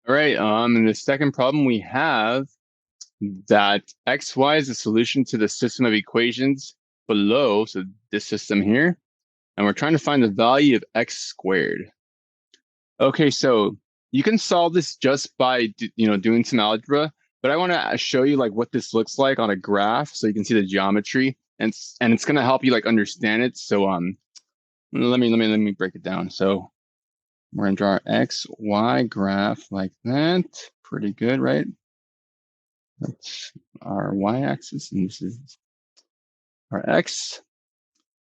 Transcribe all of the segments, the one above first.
All right, in the second problem, we have that xy is the solution to the system of equations below, so this system here, and we're trying to find the value of x squared. Okay, so you can solve this just by doing some algebra, but I want to show you like what this looks like on a graph, so you can see the geometry, and it's going to help you like understand it. So let me break it down. So we're going to draw our x y graph like that. Pretty good, right? That's our y-axis, and this is our x.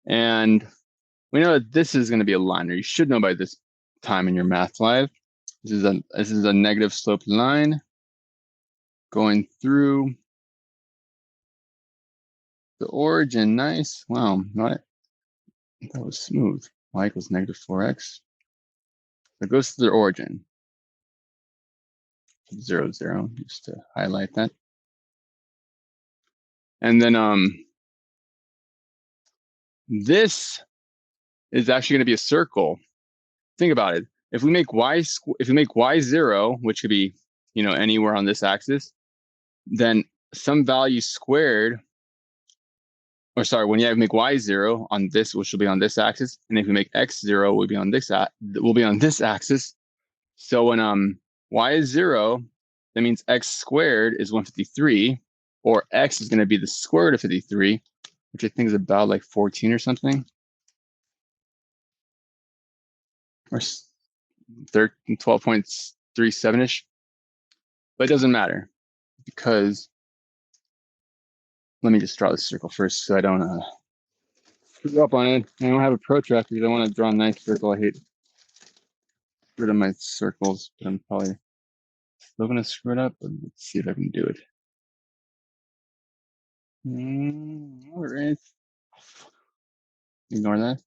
And we know that this is going to be a line, or you should know by this time in your math live. This is a negative slope line going through the origin. Nice. Wow. That was smooth. Y equals negative 4x. So it goes to the origin. 0, 0, just to highlight that. And then this is actually going to be a circle. Think about it. If we make y 0, which could be anywhere on this axis, then some value squared, or sorry, when you make y 0 on this, which will be on this axis, and if we make x 0, will be on this axis. So when y is 0, that means x squared is 153, or x is going to be the square root of 53, which I think is about like 14 or something, or 12.37-ish. But it doesn't matter, because let me just draw this circle first so I don't screw up on it. I don't have a protractor because I want to draw a nice circle. I hate rid of my circles, but I'm probably still going to screw it up. But let's see if I can do it. All right. Ignore that.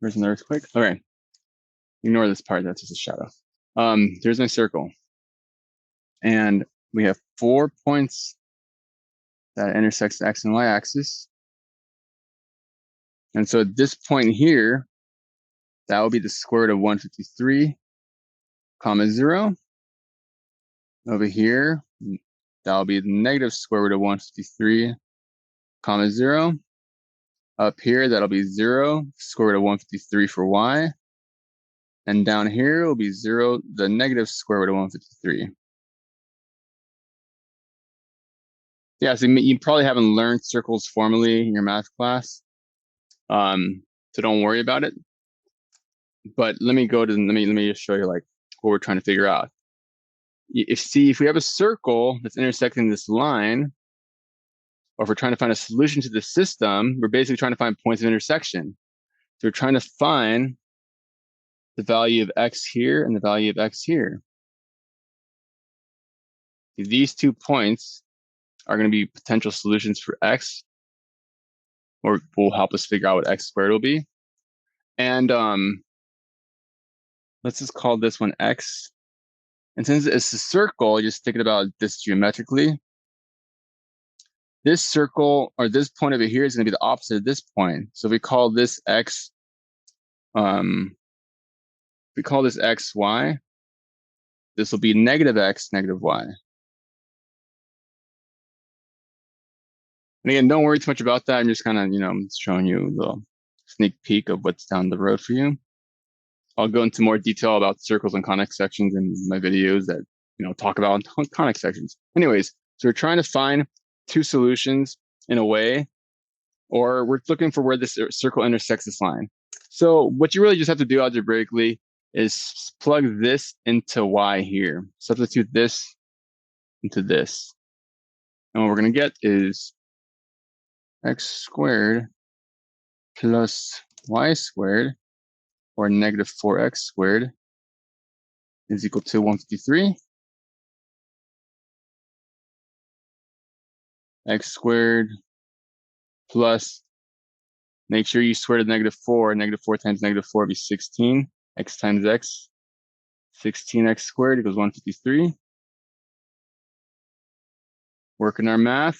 There's an earthquake. All right. Ignore this part. That's just a shadow. There's my circle. And we have 4 points that intersects the x and y axis. And so at this point here, that will be the square root of 153, comma 0. Over here, that will be the negative square root of 153, comma 0. Up here, that'll be 0, square root of 153 for y. And down here will be 0, the negative square root of 153. Yeah, so you probably haven't learned circles formally in your math class, so don't worry about it. But let me just show you like what we're trying to figure out. If we have a circle that's intersecting this line, or if we're trying to find a solution to the system, we're basically trying to find points of intersection. So we're trying to find the value of x here and the value of x here. These 2 points are going to be potential solutions for x, or will help us figure out what x squared will be. And let's just call this one x. And since it's a circle, just thinking about this geometrically, this circle, or this point over here, is going to be the opposite of this point. So if we call this x, we call this xy, this will be negative x, negative y. And again, don't worry too much about that. I'm just kind of, showing you the sneak peek of what's down the road for you. I'll go into more detail about circles and conic sections in my videos that, talk about conic sections. Anyways, so we're trying to find 2 solutions in a way, or we're looking for where this circle intersects this line. So what you really just have to do algebraically is plug this into y here. Substitute this into this. And what we're going to get is x squared plus y squared, or negative 4x squared, is equal to 153. X squared plus, make sure you square the negative 4. Negative 4 times negative 4 will be 16. X times x, 16x squared equals 153. Working our math.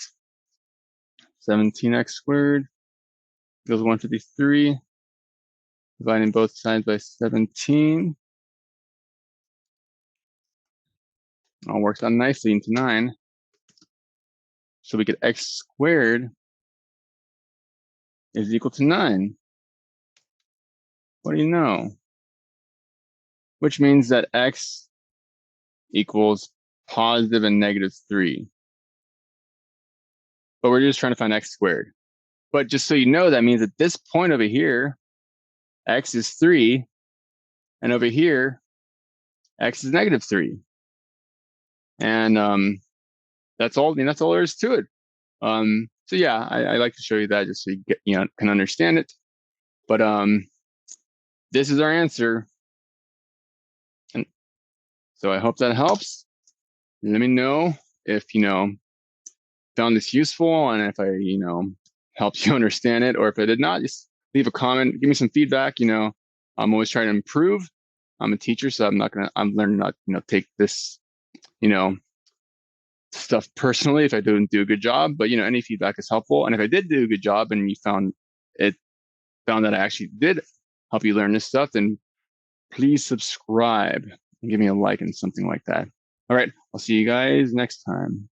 17x squared equals 153. Dividing both sides by 17. All works out nicely into 9. So we get x squared is equal to 9. What do you know? Which means that x equals positive and negative 3. But we're just trying to find x squared. But just so you know, that means at this point over here, x is 3. And over here, x is negative 3. And that's all. I mean, that's all there is to it. So yeah, I like to show you that just so you get, can understand it. But this is our answer. And so I hope that helps. Let me know if found this useful, and if I helped you understand it, or if I did not, just leave a comment, give me some feedback. I'm always trying to improve. I'm a teacher, so I'm learning not take this stuff personally if I don't do a good job. But any feedback is helpful, and if I did do a good job and you found that I actually did help you learn this stuff, then please subscribe and give me a like and something like that. All right, I'll see you guys next time.